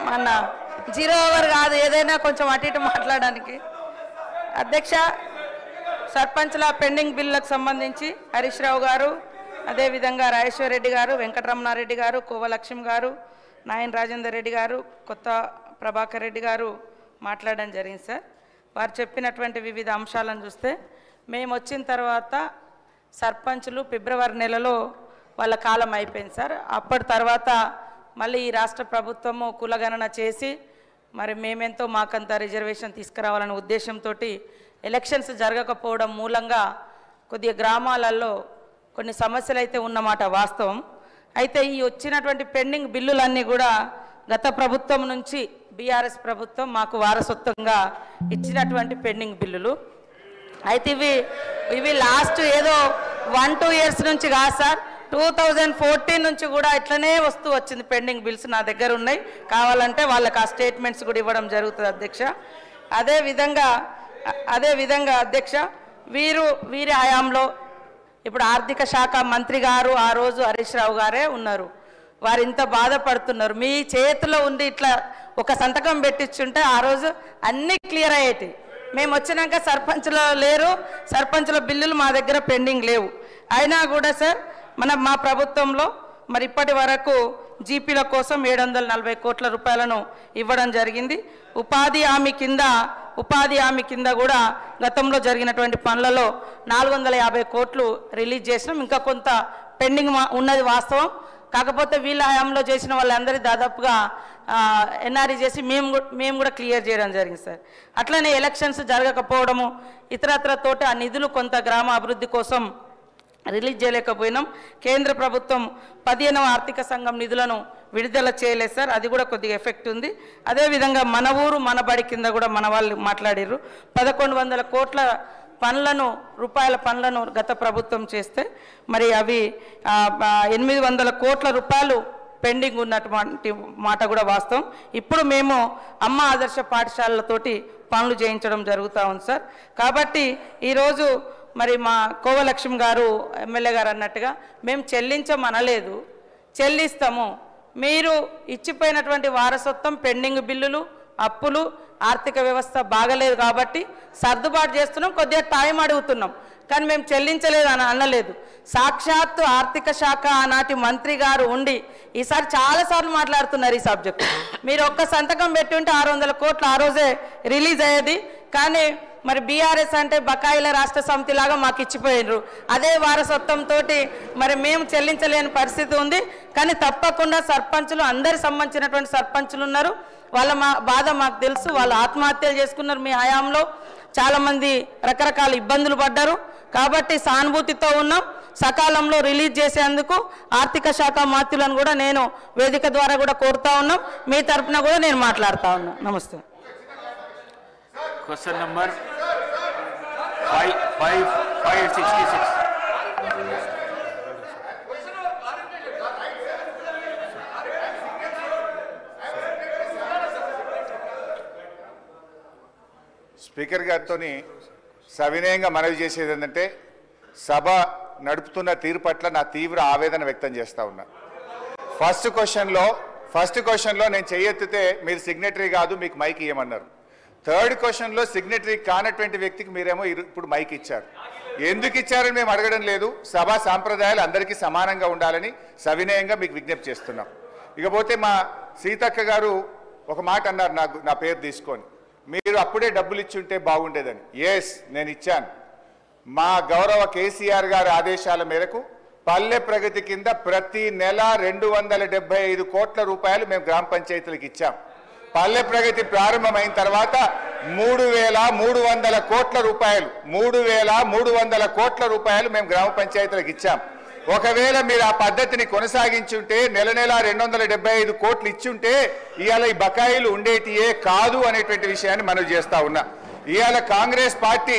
మన 0 ఓవర్ కాదు, ఏదైనా కొంచెం అటు ఇటు మాట్లాడడానికి. అధ్యక్ష, సర్పంచ్ల పెండింగ్ బిల్లులకు సంబంధించి హరీష్ రావు గారు, అదేవిధంగా రాజేశ్వర్ రెడ్డి గారు, వెంకటరమణారెడ్డి గారు, కోవలక్ష్మి గారు, నాయన్ రాజేందర్ రెడ్డి గారు, కొత్త ప్రభాకర్ రెడ్డి గారు మాట్లాడడం జరిగింది సార్. వారు చెప్పినటువంటి వివిధ అంశాలను చూస్తే మేము వచ్చిన తర్వాత సర్పంచులు ఫిబ్రవరి నెలలో వాళ్ళ కాలం అయిపోయింది సార్. అప్పటి తర్వాత మళ్ళీ ఈ రాష్ట్ర ప్రభుత్వము కులగణన చేసి మరి మేమెంతో మాకంత రిజర్వేషన్ తీసుకురావాలనే ఉద్దేశంతో ఎలక్షన్స్ జరగకపోవడం మూలంగా కొద్దిగా గ్రామాలలో కొన్ని సమస్యలు అయితే ఉన్నమాట వాస్తవం. అయితే ఈ వచ్చినటువంటి పెండింగ్ బిల్లులన్నీ కూడా గత ప్రభుత్వం నుంచి బీఆర్ఎస్ ప్రభుత్వం మాకు వారసత్వంగా ఇచ్చినటువంటి పెండింగ్ బిల్లులు. అయితే ఇవి లాస్ట్ ఏదో 1-2 ఇయర్స్ నుంచి కాదు సార్, 2014 నుంచి కూడా ఇట్లనే వస్తూ వచ్చింది. పెండింగ్ బిల్స్ నా దగ్గర ఉన్నాయి, కావాలంటే వాళ్ళకి ఆ స్టేట్మెంట్స్ కూడా ఇవ్వడం జరుగుతుంది అధ్యక్ష. అదేవిధంగా అధ్యక్ష, వీరి హయాంలో ఇప్పుడు ఆర్థిక శాఖ మంత్రి గారు ఆ రోజు హరీష్ రావు గారే ఉన్నారు. వారు ఇంత బాధపడుతున్నారు. మీ చేతిలో ఉండి ఇట్లా ఒక సంతకం పెట్టించుంటే ఆ రోజు అన్నీ క్లియర్ అయ్యేటి. మేము వచ్చినాక సర్పంచ్లో లేరు, సర్పంచ్ల బిల్లులు మా దగ్గర పెండింగ్ లేవు. అయినా కూడా సార్ మా ప్రభుత్వంలో మరి ఇప్పటి వరకు జీపీల కోసం 740 కోట్ల రూపాయలను ఇవ్వడం జరిగింది. ఉపాధి హామీ కింద కూడా గతంలో జరిగినటువంటి పనులలో 450 కోట్లు రిలీజ్ చేసినాం. ఇంకా కొంత పెండింగ్ ఉన్నది వాస్తవం. కాకపోతే వీళ్ళ హయాంలో చేసిన వాళ్ళందరి దాదాపుగా ఎన్ఆర్ఈ చేసి మేము కూడా క్లియర్ చేయడం జరిగింది సార్. అట్లనే ఎలక్షన్స్ జరగకపోవడము ఇతరత్రతోటి ఆ నిధులు కొంత గ్రామ అభివృద్ధి కోసం రిలీజ్ చేయలేకపోయినాం. కేంద్ర ప్రభుత్వం 15వ ఆర్థిక సంఘం నిధులను విడుదల చేయలేదు సార్, అది కూడా కొద్దిగా ఎఫెక్ట్ ఉంది. అదేవిధంగా మన ఊరు మన బడి కింద కూడా మన వాళ్ళు మాట్లాడారు. 1100 కోట్ల రూపాయల పనులను గత ప్రభుత్వం చేస్తే మరి అవి 800 కోట్ల రూపాయలు పెండింగ్ ఉన్నటువంటి మాట కూడా వాస్తవం. ఇప్పుడు మేము అమ్మ ఆదర్శ పాఠశాలలతోటి పనులు చేయించడం జరుగుతూ ఉంది సార్. కాబట్టి ఈరోజు మరి మా కోవలక్ష్మి గారు ఎమ్మెల్యే గారు అన్నట్టుగా మేము చెల్లించమనలేదు, చెల్లిస్తాము. మీరు ఇచ్చిపోయినటువంటి వారసత్వం పెండింగ్ బిల్లులు, అప్పులు, ఆర్థిక వ్యవస్థ బాగలేదు కాబట్టి సర్దుబాటు చేస్తున్నాం, కొద్దిగా టైం అడుగుతున్నాం. కానీ మేము చెల్లించలేదు అని అనలేదు. సాక్షాత్తు ఆర్థిక శాఖ ఆనాటి మంత్రి గారు ఉండి ఈసారి చాలాసార్లు మాట్లాడుతున్నారు ఈ సబ్జెక్టు. మీరు ఒక్క సంతకం పెట్టి ఉంటే 600 కోట్లు ఆ రోజే రిలీజ్ అయ్యేది. కానీ మరి బీఆర్ఎస్ అంటే బకాయిల రాష్ట్ర సమితి లాగా మాకు ఇచ్చిపోయినరు. అదే వారసత్వంతో మరి మేము చెల్లించలేని పరిస్థితి ఉంది. కానీ తప్పకుండా సర్పంచులు అందరి సంబంధించినటువంటి సర్పంచులు ఉన్నారు, వాళ్ళ బాధ మాకు తెలుసు. వాళ్ళు ఆత్మహత్యలు చేసుకున్నారు మీ హయాంలో, చాలామంది రకరకాల ఇబ్బందులు పడ్డారు. కాబట్టి సానుభూతితో ఉన్నాం. సకాలంలో రిలీజ్ చేసేందుకు ఆర్థిక శాఖ మంత్రులను కూడా నేను వేదిక ద్వారా కూడా కోరుతా ఉన్నాం. మీ తరఫున కూడా నేను మాట్లాడుతూ ఉన్నా. నమస్తే. Question number 566. స్పీకర్ గారితో సవినయంగా మనవి చేసేది ఏంటంటే, సభ నడుపుతున్న తీరు పట్ల నా తీవ్ర ఆవేదన వ్యక్తం చేస్తూ ఉన్నా. ఫస్ట్ క్వశ్చన్లో నేను చెయ్యెత్తితే మీరు సిగ్నేటరీ కాదు, మీకు మైక్ ఇవ్వమన్నారు. థర్డ్ క్వశ్చన్లో సిగ్నేటరీ కానటువంటి వ్యక్తికి మీరేమో ఇప్పుడు మైక్ ఇచ్చారు. ఎందుకు ఇచ్చారని మేము అడగడం లేదు. సభా సాంప్రదాయాలు అందరికీ సమానంగా ఉండాలని సవినయంగా మీకు విజ్ఞప్తి చేస్తున్నాం. ఇకపోతే మా సీతక్క గారు ఒక మాట అన్నారు, నా పేరు తీసుకొని, మీరు అప్పుడే డబ్బులు ఇచ్చి ఉంటే బాగుండేదని. ఎస్, నేను ఇచ్చాను. మా గౌరవ కేసీఆర్ గారి ఆదేశాల మేరకు పల్లె ప్రగతి కింద ప్రతి నెల 275 కోట్ల రూపాయలు మేము గ్రామ పంచాయతీలకు ఇచ్చాం. పల్లె ప్రగతి ప్రారంభమైన తర్వాత 3,300 కోట్ల రూపాయలు 3,300 కోట్ల రూపాయలు మేము గ్రామ పంచాయతీలకు ఇచ్చాం. ఒకవేళ మీరు ఆ పద్ధతిని కొనసాగించుంటే నెల 275 కోట్లు ఇచ్చుంటే ఇవాళ ఈ బకాయిలు ఉండేటియే కాదు అనేటువంటి విషయాన్ని మనం చేస్తా ఉన్నా. ఇవాళ కాంగ్రెస్ పార్టీ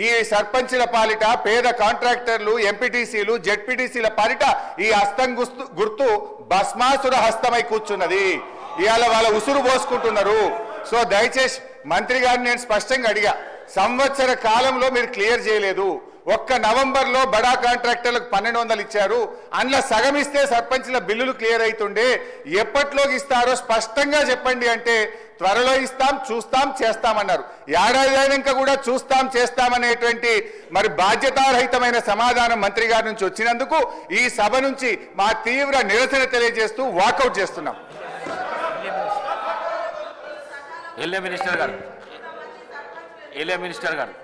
ఈ సర్పంచుల పాలిట, పేద కాంట్రాక్టర్లు, ఎంపీటీసీలు, జెడ్పీటీసీల పాలిట ఈ హస్తం గుర్తు భస్మాసుర హస్తమై కూర్చున్నది. ఇవాళ వాళ్ళ ఉసురు పోసుకుంటున్నారు. సో దయచేసి మంత్రి గారిని నేను స్పష్టంగా అడిగా, సంవత్సర కాలంలో మీరు క్లియర్ చేయలేదు. ఒక్క నవంబర్లో బడా కాంట్రాక్టర్లకు 1200 ఇచ్చారు. అందులో సగం ఇస్తే సర్పంచ్ల బిల్లులు క్లియర్ అవుతుండే. ఎప్పట్లోకి ఇస్తారో స్పష్టంగా చెప్పండి అంటే త్వరలో ఇస్తాం, చూస్తాం, చేస్తామన్నారు. ఏడాది అయినాక కూడా చూస్తాం, చేస్తామనేటువంటి మరి బాధ్యతారహితమైన సమాధానం మంత్రి గారి నుంచి వచ్చినందుకు ఈ సభ నుంచి మా తీవ్ర నిరసన తెలియజేస్తూ వాకౌట్ చేస్తున్నాం. మినిస్టర్ గారు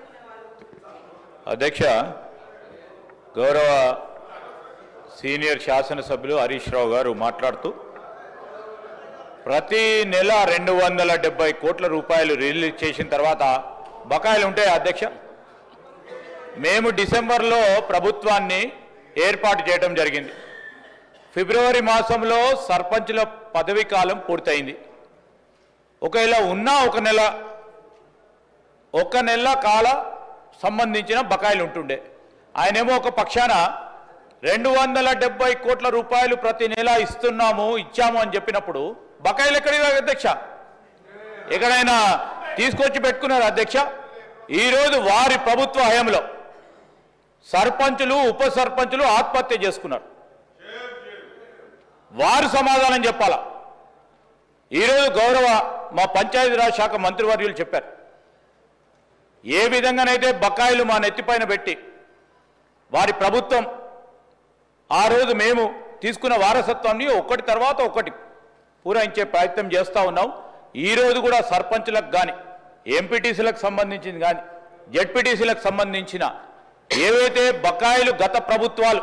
అధ్యక్ష, గౌరవ సీనియర్ శాసనసభ్యులు హరీష్ రావు గారు మాట్లాడుతూ ప్రతి నెల 270 కోట్ల రూపాయలు రిలీజ్ చేసిన తర్వాత బకాయిలు ఉంటాయి అధ్యక్ష. మేము డిసెంబర్లో ప్రభుత్వాన్ని ఏర్పాటు చేయడం జరిగింది. ఫిబ్రవరి మాసంలో సర్పంచుల పదవీ కాలం పూర్తయింది. ఒకవేళ ఉన్నా ఒక నెల కాల సంబంధించిన బకాయిలు ఉంటుండే. ఆయనేమో ఒక పక్షాన 270 కోట్ల రూపాయలు ప్రతి నెల ఇచ్చాము అని చెప్పినప్పుడు బకాయిలు ఎక్కడివి అధ్యక్ష? ఎక్కడైనా తీసుకొచ్చి పెట్టుకున్నారు అధ్యక్ష? ఈరోజు వారి ప్రభుత్వ హయాంలో సర్పంచులు, ఉప సర్పంచులు ఆత్మహత్య చేసుకున్నారు. వారు సమాధానం చెప్పాలా? ఈరోజు గౌరవ మా పంచాయతీరాజ్ శాఖ మంత్రివర్యులు చెప్పారు, ఏ విధంగానైతే బకాయిలు మా నెత్తిపైన పెట్టి వారి ప్రభుత్వం ఆ రోజు మేము తీసుకున్న వారసత్వాన్ని ఒకటి తర్వాత ఒకటి పూరించే ప్రయత్నం చేస్తూ ఉన్నాం. ఈరోజు కూడా సర్పంచులకు కానీ, ఎంపీటీసీలకు సంబంధించింది కానీ, జెడ్పీటీసీలకు సంబంధించిన ఏవైతే బకాయిలు గత ప్రభుత్వాలు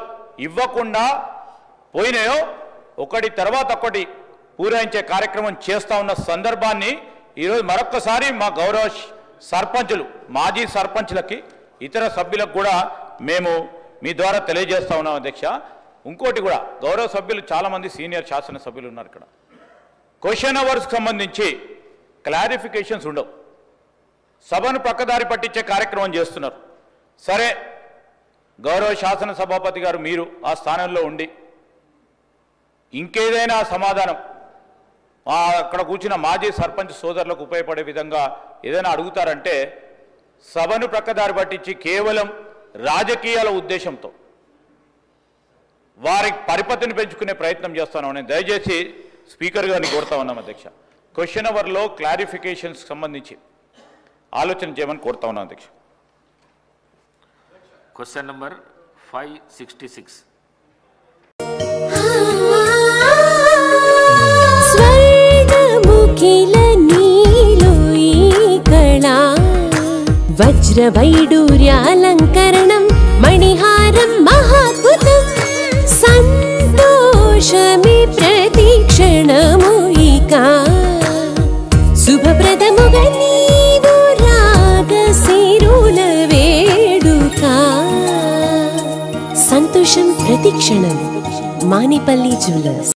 ఇవ్వకుండా పోయినాయో ఒకటి తర్వాత ఒకటి పూరించే కార్యక్రమం చేస్తూ ఉన్న సందర్భాన్ని ఈరోజు మరొక్కసారి మా గౌరవ సర్పంచులు, మాజీ సర్పంచులకి, ఇతర సభ్యులకు కూడా మేము మీ ద్వారా తెలియజేస్తా ఉన్నాం అధ్యక్ష. ఇంకోటి కూడా గౌరవ సభ్యులు చాలామంది సీనియర్ శాసనసభ్యులు ఉన్నారు ఇక్కడ. క్వశ్చన్ అవర్స్కి సంబంధించి క్లారిఫికేషన్స్ ఉండవు, సభను పక్కదారి పట్టించే కార్యక్రమం చేస్తున్నారు. సరే, గౌరవ శాసనసభాపతి గారు మీరు ఆ స్థానంలో ఉండి ఇంకేదైనా సమాధానం అక్కడ కూర్చున్న మాజీ సర్పంచ్ సోదరులకు ఉపయోగపడే విధంగా ఏదైనా అడుగుతారంటే సభను ప్రక్కదారి పట్టించి కేవలం రాజకీయాల ఉద్దేశంతో వారి పరిపతిని పెంచుకునే ప్రయత్నం చేస్తాను. నేను దయచేసి స్పీకర్ గారిని కోరుతా ఉన్నాం అధ్యక్ష, క్వశ్చన్ అవర్లో క్లారిఫికేషన్స్ సంబంధించి ఆలోచన చేయమని కోరుతా ఉన్నాం అధ్యక్ష. Question number 566. వజ్రవైడూర్యాలంకరణం మణిహారం మహాద్భుతం సంతోషమి ప్రతిక్షణము ఇక శుభప్రదముగా నీవు రాగసిరుల వేడుక సంతోషం ప్రతిక్షణం మానిపల్లి జ్యువెలర్స్.